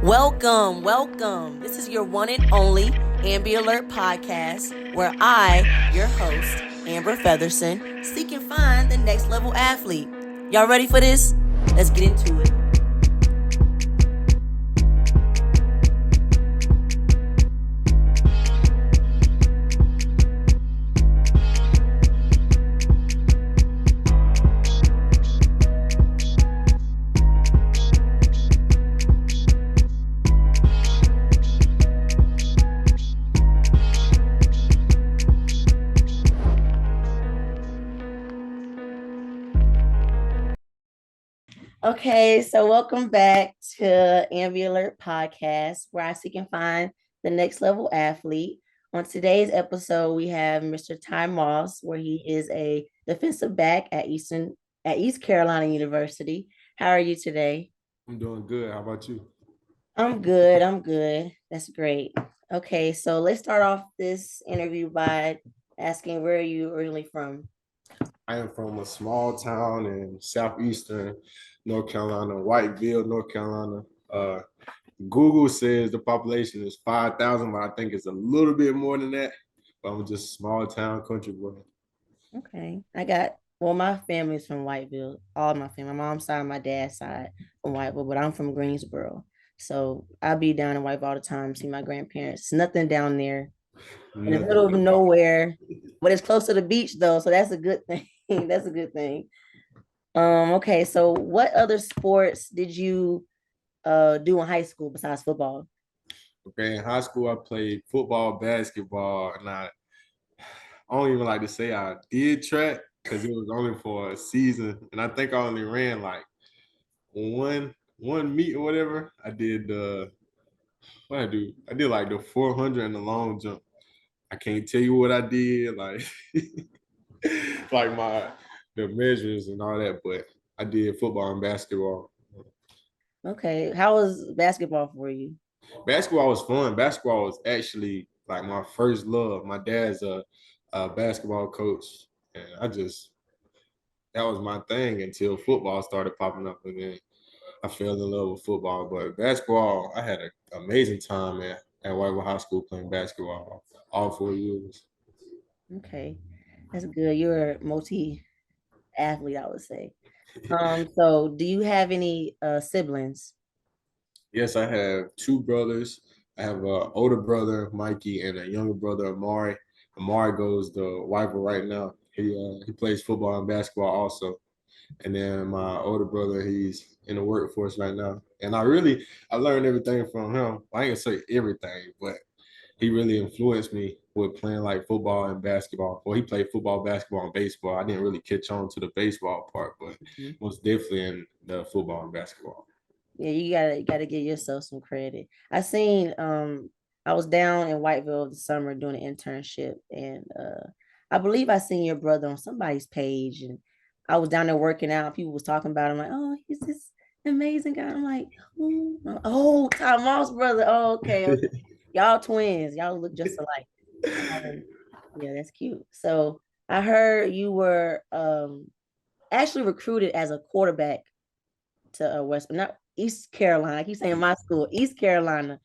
Welcome. This is your one and only Ambii.Alert podcast, where I, your host, AmberFeatherson, seek and find the next level athlete. Y'all ready for this? Let's get into it. Okay, so welcome back to Ambii.Alert podcast, where I seek and find the next level athlete. On today's episode, we have Mr. Ty Moss, where he is a defensive back at East Carolina University. How are you today? I'm doing good. How about you? I'm good. That's great. Okay, so let's start off this interview by asking where are you originally from? I am from a small town in southeastern North Carolina, Whiteville, North Carolina. Uh, Google says the population is 5,000, but I think it's a little bit more than that. But I'm just a small town country boy. Okay. My family's from Whiteville. All my family, my mom's side, my dad's side from Whiteville, but I'm from Greensboro. So I'll be down in Whiteville all the time, see my grandparents. Nothing down there in the middle of Nothing. nowhere, but it's close to the beach though, so that's a good thing. That's a good thing. Okay, so what other sports did you do in high school besides football? Okay, in high school, I played football, basketball, and I don't even like to say I did track because it was only for a season, and I think I only ran like one meet or whatever. I did the what I do. I did like the 400 and the long jump. I can't tell you what I did, like like the measures and all that, but I did football and basketball. Okay, how was basketball for you? Basketball was fun. Basketball was actually like my first love. My dad's a basketball coach, and that was my thing until football started popping up, and then I fell in love with football. But basketball, I had an amazing time at Whiteville High School playing basketball all 4 years. Okay, that's good. You're a multi athlete, I would say. So do you have any siblings? Yes, I have two brothers. I have an older brother, Mikey, and a younger brother, Amari. Amari goes to Whiteville right now. He plays football and basketball also. And then my older brother, he's in the workforce right now. And I learned everything from him. I ain't gonna say everything, but he really influenced me with playing like football and basketball. Well, he played football, basketball, and baseball. I didn't really catch on to the baseball part, but Mhm. most definitely in the football and basketball. Yeah, you gotta give yourself some credit. I was down in Whiteville this summer doing an internship, and I believe I seen your brother on somebody's page, and I was down there working out. People was talking about him like, oh, he's this amazing guy. I'm like, who? Oh, Tom Moss brother. Oh, okay. Y'all twins. Y'all look just alike. Um, yeah, that's cute. So I heard you were actually recruited as a quarterback to not East Carolina. I keep saying my school, East Carolina.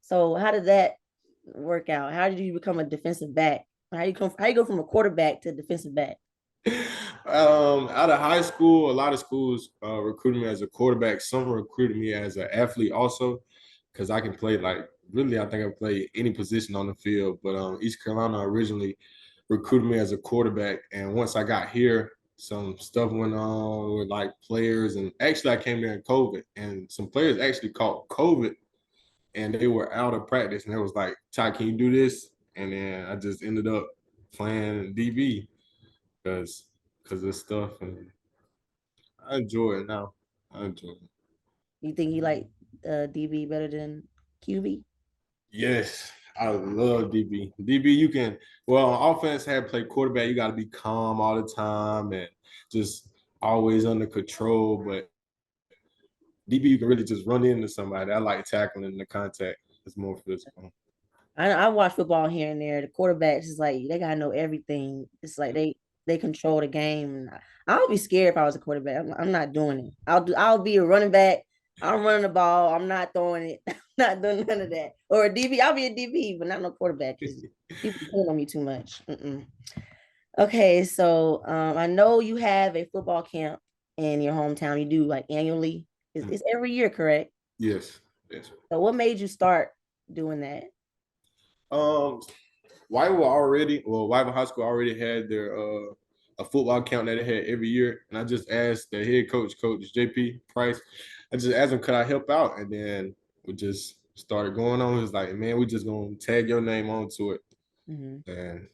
So how did that work out? How did you become a defensive back? How you go from a quarterback to defensive back? Out of high school, a lot of schools recruited me as a quarterback. Some recruited me as an athlete also, because I can play like really. I think I play any position on the field. But East Carolina originally recruited me as a quarterback, and once I got here, some stuff went on with like players, and actually I came there in COVID, and some players actually caught COVID, and they were out of practice, and it was like, Ty, can you do this? And then I just ended up playing DB because of this stuff, and I enjoy it now. I enjoy it. You think you like DB better than QB? Yes, I love DB. DB, you can well on offense have play quarterback. You got to be calm all the time and just always under control. But DB, you can really just run into somebody. I like tackling in the contact. It's more physical. I watch football here and there. The quarterbacks is like they gotta know everything. It's like they control the game. And I'll be scared if I was a quarterback. I'm not doing it. I'll be a running back. I'm running the ball. I'm not throwing it. I'm not doing none of that. Or a DB. I'll be a DB, but not no quarterback because people depend on me too much. Mm-mm. Okay, so I know you have a football camp in your hometown. You do like annually. It's every year, correct? Yes, yes. So what made you start doing that? Um, Whiteville High School already had their a football camp that they had every year, and I just asked the head coach, Coach JP Price. I just asked him, could I help out, and then we just started going on. He was like, man, we just gonna tag your name onto it, Mm-hmm. and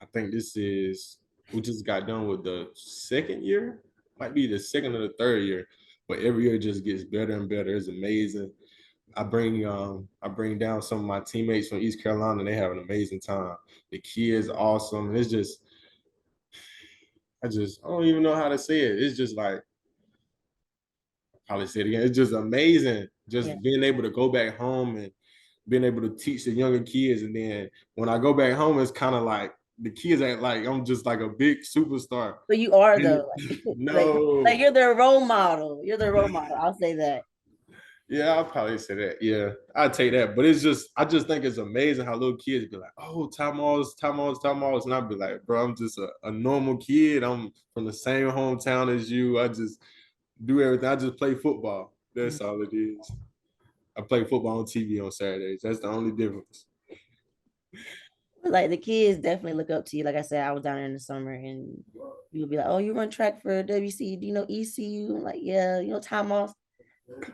I think we just got done with the second year, might be the second or the third year, but every year it just gets better and better. It's amazing. I bring down some of my teammates from East Carolina. They have an amazing time. The kids awesome. It's just I don't even know how to say it. It's just like probably say it again. It's just amazing. Yeah. Just being able to go back home and being able to teach the younger kids. And then when I go back home, it's kind of like the kids act like I'm just like a big superstar. But you are And though, like no, you're the role model. You're the role model. I'll say that. yeah, I'll probably say that. Yeah, I'd take that. But it's just, I just think it's amazing how little kids be like, oh, Tom Moss. And I'd be like, bro, I'm just a normal kid. I'm from the same hometown as you. I just do everything. I just play football. Mhm. That's all it is. I play football on TV on Saturdays. That's the only difference. Like the kids definitely look up to you. Like I said, I was down there in the summer and you would be like, oh, you run track for WC. Do you know ECU? I'm like, yeah, you know Tom Moss.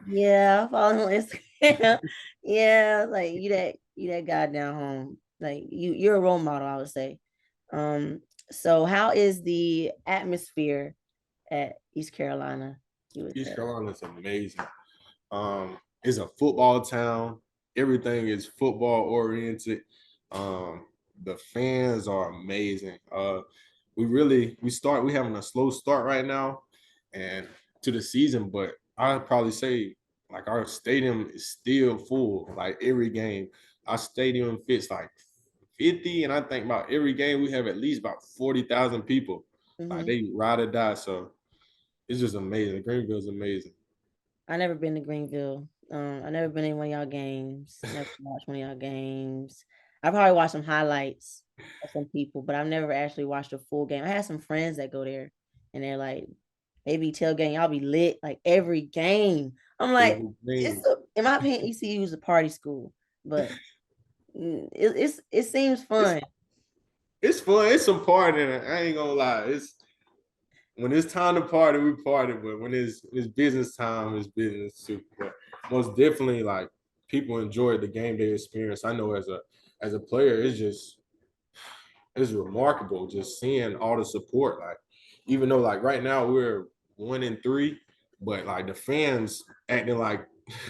Yeah, I follow him on Instagram. Yeah, like you that guy down home. Like you're a role model, I would say. Um, so how is the atmosphere at East Carolina, you would East say? Carolina's amazing. It's a football town. Everything is football oriented. Um, the fans are amazing. We having a slow start right now and to the season, but I'd probably say like our stadium is still full. Like every game, our stadium fits like 50, and I think about every game we have at least about 40,000 people. Like Hmm. they ride or die. So it's just amazing. Greenville's amazing. I never been to Greenville. I never been in one of y'all games. Never watched one of y'all games. I probably watched some highlights of some people, but I've never actually watched a full game. I had some friends that go there, and they're like, they be tailgating, y'all be lit like every game. I'm like, Everything. in my opinion, ECU is a party school, but it seems It's fun. it's fun. It's some partying. I ain't gonna lie. It's when it's time to party, we party. But when it's business time, it's business too. But most definitely, like people enjoy the game day experience. I know as a player, it's remarkable just seeing all the support. Like even though like right now we're 1-3, but like the fans acting like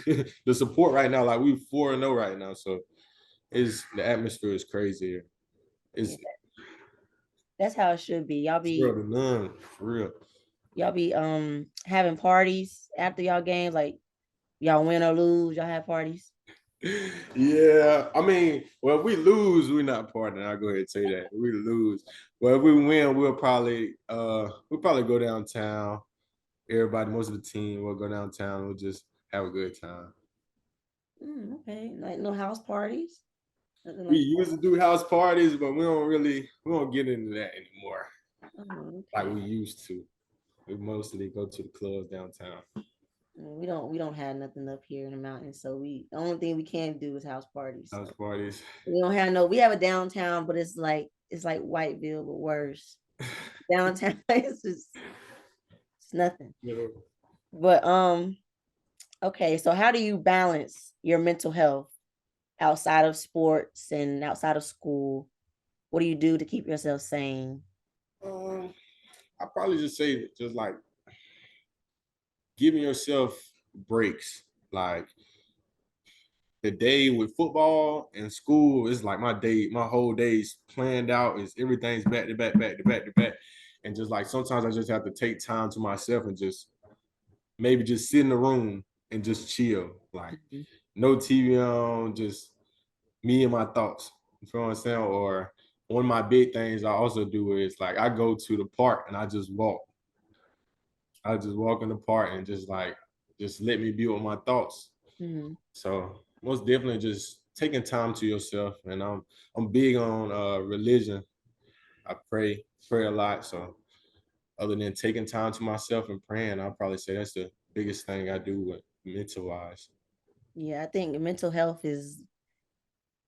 the support right now, like we 4-0 right now. So is the atmosphere is crazy. Yeah, It's that's how it should be. Y'all zero be to none for real. y'all be having parties after y'all games, like y'all win or lose, y'all have parties. Yeah, I mean, well, if we lose, we're not partying. I'll go ahead and say that. We lose. Well, if we win, we'll probably go downtown. Everybody, most of the team will go downtown. We'll just have a good time. Okay, like no house parties, nothing We like that. used to do house parties, but we don't get into that anymore Oh, like okay. we used to. We mostly go to the clubs downtown. We don't have nothing up here in the mountains, so we the only thing we can do is house parties. House So parties. we don't have no. We have a downtown, but it's like Whiteville, but worse. Downtown is just it's nothing. You know, But okay. So how do you balance your mental health outside of sports and outside of school? What do you do to keep yourself sane? um, I probably just say just like giving yourself breaks. Like the day with football and school is like my whole day's planned out. Is everything's back to back, back to back to back, and just like sometimes I just have to take time to myself and just maybe just sit in the room and just chill. Like Mhm. no TV on, just me and my thoughts. You feel what I'm saying? Or one of my big things I also do is like I go to the park and I just walk. I just walk in the park and just let me be with my thoughts. Mm-hmm. So most definitely just taking time to yourself. And I'm big on religion. I pray a lot. So other than taking time to myself and praying, I'll probably say that's the biggest thing I do with mental wise. Yeah, I think mental health is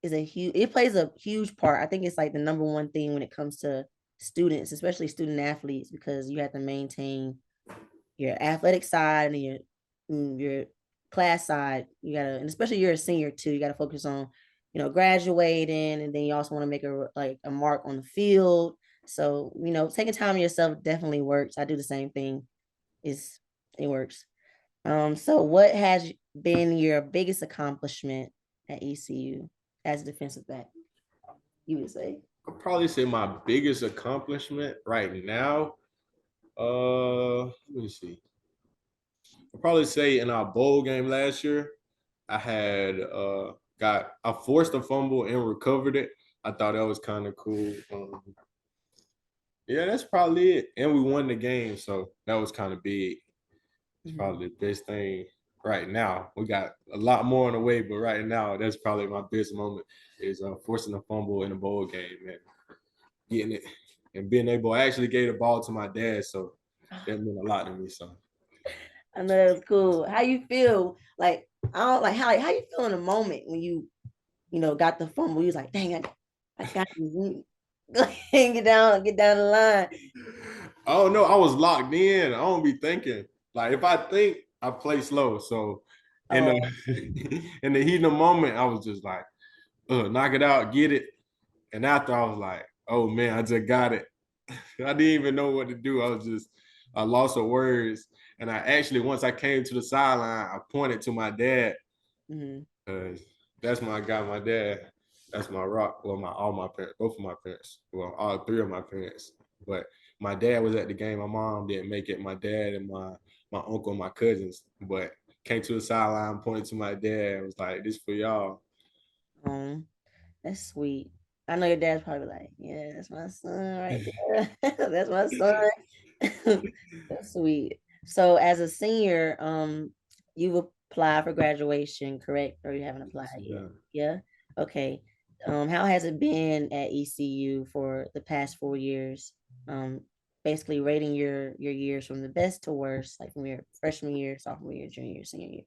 a huge it plays a huge part. I think it's like the number one thing when it comes to students, especially student athletes, because you have to maintain your athletic side and your class side. You gotta, and especially you're a senior too. You gotta focus on, graduating, and then you also want to make a mark on the field. So taking time to yourself definitely works. I do the same thing. Is It works. So what has been your biggest accomplishment at ECU as a defensive back? You would say. I'll probably say my biggest accomplishment right now. Let me see. I'll probably say in our bowl game last year, I had I forced a fumble and recovered it. I thought that was kind of cool. Yeah, that's probably it. And we won the game, so that was kind of big. It's Mm-hmm. probably the best thing right now. We got a lot more on the way, but right now, that's probably my best moment is forcing a fumble in a bowl game and getting it and being able to actually get the ball to my dad. So that meant a lot to me. So I know that was cool. How you feel? Like I don't like how you feel in the moment when got the fumble. You was like, dang, I got this. Go ahead and get down the line. oh no, I was locked in. I don't be thinking. Like if I think, I play slow. So in Oh, the in the heat of the moment, I was just like, knock it out, get it. And after I was like, oh man, I just got it. I didn't even know what to do. I lost of words. And I actually, once I came to the sideline, I pointed to my dad. mm-hmm. That's my guy, my dad. That's my rock. Well, all my parents, both of my parents. Well, all three of my parents. But my dad was at the game. My mom didn't make it. My dad and my uncle and my cousins. But came to the sideline, pointed to my dad, and was like, "This for y'all." That's sweet. I know your dad's probably like, yeah, that's my son right there. That's my son. That's sweet. So as a senior, you've applied for graduation, correct? Or you haven't applied yet? Yeah. Yeah. Okay. How has it been at ECU for the past 4 years? Um, Basically rating your years from the best to worst, like from your freshman year, sophomore year, junior year, senior year,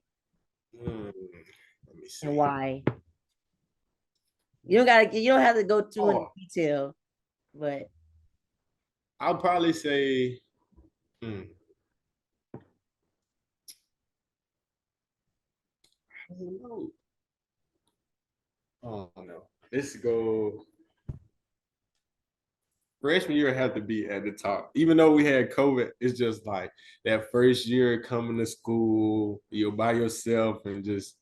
Let me and see. why. You don't have to go too into Oh, detail, but I'll probably say. Hmm, I don't know. Oh no. Let's go. Freshman year had to be at the top. Even though we had COVID, it's just like that first year coming to school, you're by yourself and just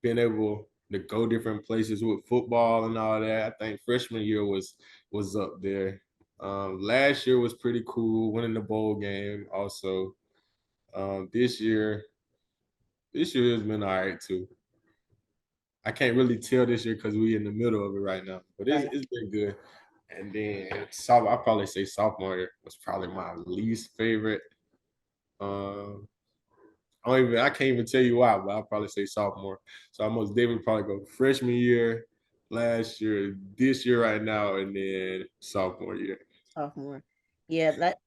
being able to go different places with football and all that. I think freshman year was up there. Last year was pretty cool, winning the bowl game also. This year has been all right too. I can't really tell this year because we in the middle of it right now, but right. it's been good. And then I probably say sophomore year was probably my least favorite. Um, I can't even tell you why, but I'll probably say sophomore. So I most definitely probably go freshman year, last year, this year right now, and then sophomore year. Sophomore. Yeah, that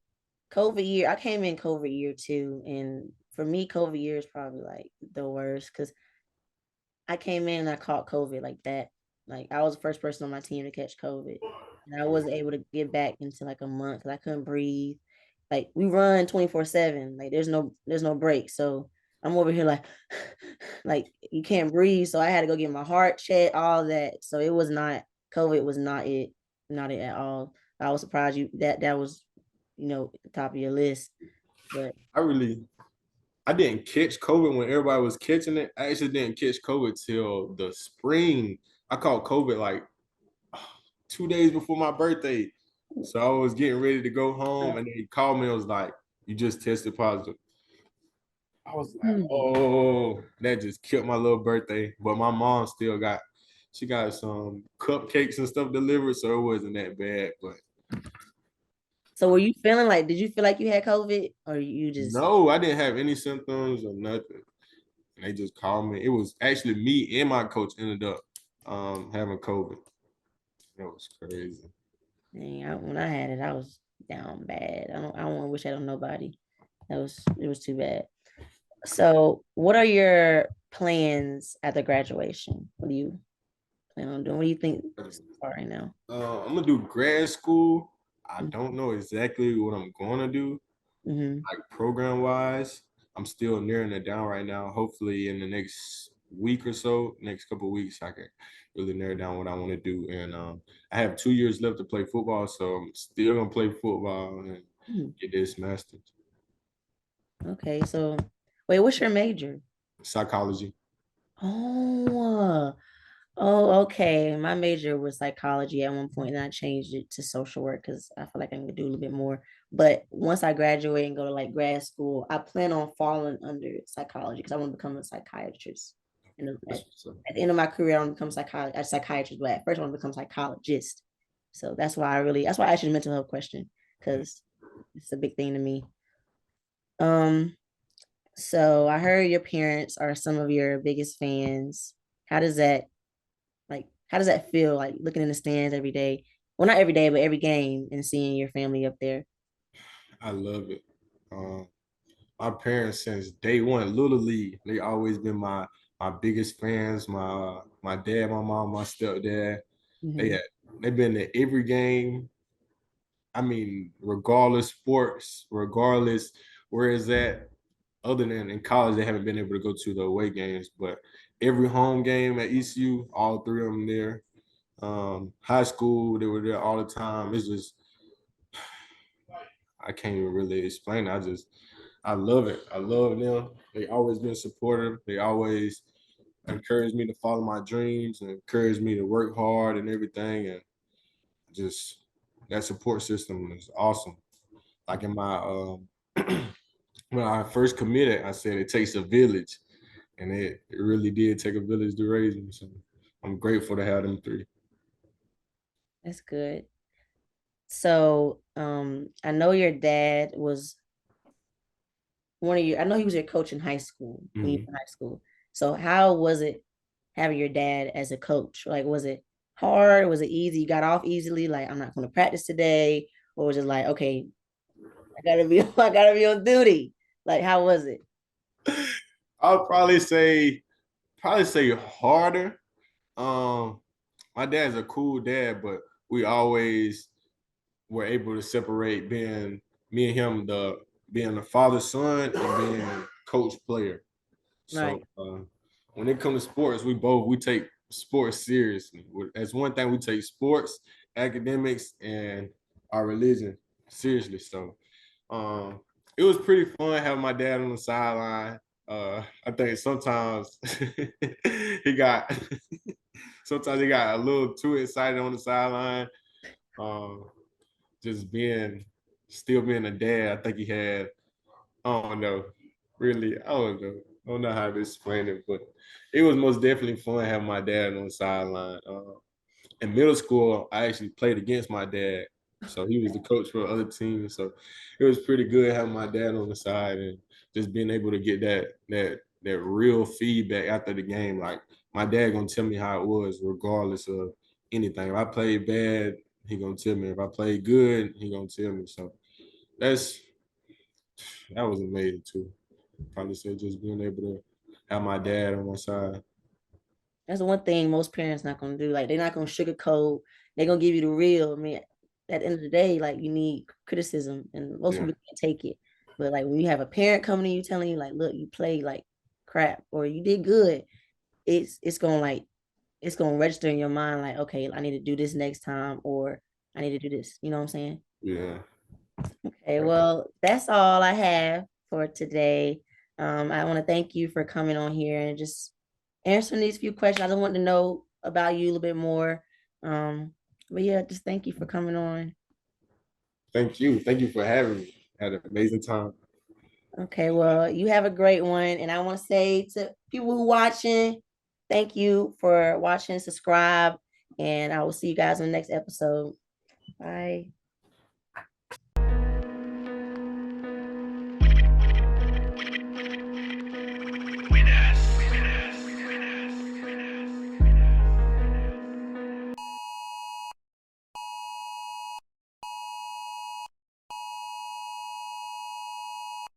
COVID year. I came in COVID year too, and for me, COVID year is probably like the worst because I came in and I caught COVID like that. Like I was the first person on my team to catch COVID, and I wasn't able to get back into like a month because I couldn't breathe. Like we run 24/7. Like there's no break. So I'm over here like like you can't breathe. So I had to go get my heart checked, all that. So it was not COVID was not it at all. I was surprised that was at the top of your list. But I really I didn't catch COVID when everybody was catching it. I actually didn't catch COVID till the spring. I caught COVID like 2 days before my birthday. So I was getting ready to go home and they called me and was like, you just tested positive. I was like, mm, oh, that just killed my little birthday. But my mom still she got some cupcakes and stuff delivered, so it wasn't that bad. But So were you feeling like, did you feel like you had COVID or you just, No, I didn't have any symptoms or nothing. And they just called me. It was actually me and my coach ended up having COVID. That was crazy. dang, when I had it, I was down bad. I don't want to wish that on nobody. It was too bad. So what are your plans at the graduation? What do you plan on doing? What do you think are right now? I'm gonna do grad school. I don't Mm-hmm. know exactly what I'm gonna do, Mm-hmm. like program wise. I'm still narrowing it down right now. Hopefully, in the next week or so, next couple of weeks, I can really narrow down what I want to do. And I have 2 years left to play football, so I'm still gonna play football and get this master's. Okay, so wait, what's your major? Psychology. Oh, oh, okay. My major was psychology at one point, and I changed it to social work because I feel like I can do a little bit more. But once I graduate and go to like grad school, I plan on falling under psychology because I want to become a psychiatrist. And That's what's up. at the end of my career, I want to become a psychiatrist. But at first, I want to become a psychologist. So that's why I asked you the mental health question because it's a big thing to me. Um, so I heard your parents are some of your biggest fans. How does that how does that feel like looking in the stands every day? Well, not every day, but every game and seeing your family up there. I love it. Um, my parents since day one, Little League, they always been my biggest fans. My dad, my mom, my stepdad. They Mm-hmm. had they've been to every game. I mean, regardless sports, regardless where is that. Other than in college, they haven't been able to go to the away games, but every home game at ECU, all three of them there. High school, they were there all the time. It's just I can't even really explain it. I love it. I love them. They always been supportive. They always encourage me to follow my dreams and encourage me to work hard and everything. And just that support system is awesome. Like in my when I first committed, I said it takes a village, and it really did take a village to raise me. So I'm grateful to have them three. That's good. So, I know your dad was one of your. I know he was your coach in high school when you Mhm. were in high school. So, how was it having your dad as a coach? Like, was it hard? Was it easy? You got off easily? Like, I'm not going to practice today, or was it like, okay, I gotta be, I gotta be on duty? Like, how was it? I'll probably say harder. Um, my dad's a cool dad, but we always were able to separate being me and him the being the father son and being coach player. So Right. when it comes to sports, we take sports seriously. That's one thing we take sports, academics, and our religion seriously. So um, it was pretty fun having my dad on the sideline. I think sometimes he got sometimes he got a little too excited on the sideline. Um, just still being a dad. I think he had I don't know. Really, I don't know. I don't know how to explain it, but it was most definitely fun having my dad on the sideline. In middle school, I actually played against my dad, so he was the coach for other teams. So it was pretty good having my dad on the side and just being able to get that real feedback after the game. Like my dad gonna tell me how it was, regardless of anything. If I played bad, he gonna tell me. If I played good, he gonna tell me. So that's that was amazing too. Probably say just being able to have my dad on my side. That's the one thing most parents not gonna do. Like they're not gonna sugarcoat. They're gonna give you the real. I mean, at the end of the day, like you need criticism, and most Yeah, people can't take it. But like when you have a parent coming to you telling you, like, look, you played like crap or you did good, it's gonna it's gonna register in your mind, like, okay, I need to do this next time, or I need to do this. You know what I'm saying? yeah. Okay, well, that's all I have for today. I want to thank you for coming on here and just answering these few questions. I just want to know about you a little bit more. Um, but yeah, just thank you for coming on. Thank you. Thank you for having me. Had an amazing time. Okay, well, you have a great one. And I want to say to people who watching, thank you for watching, subscribe, and I will see you guys in the next episode. Bye.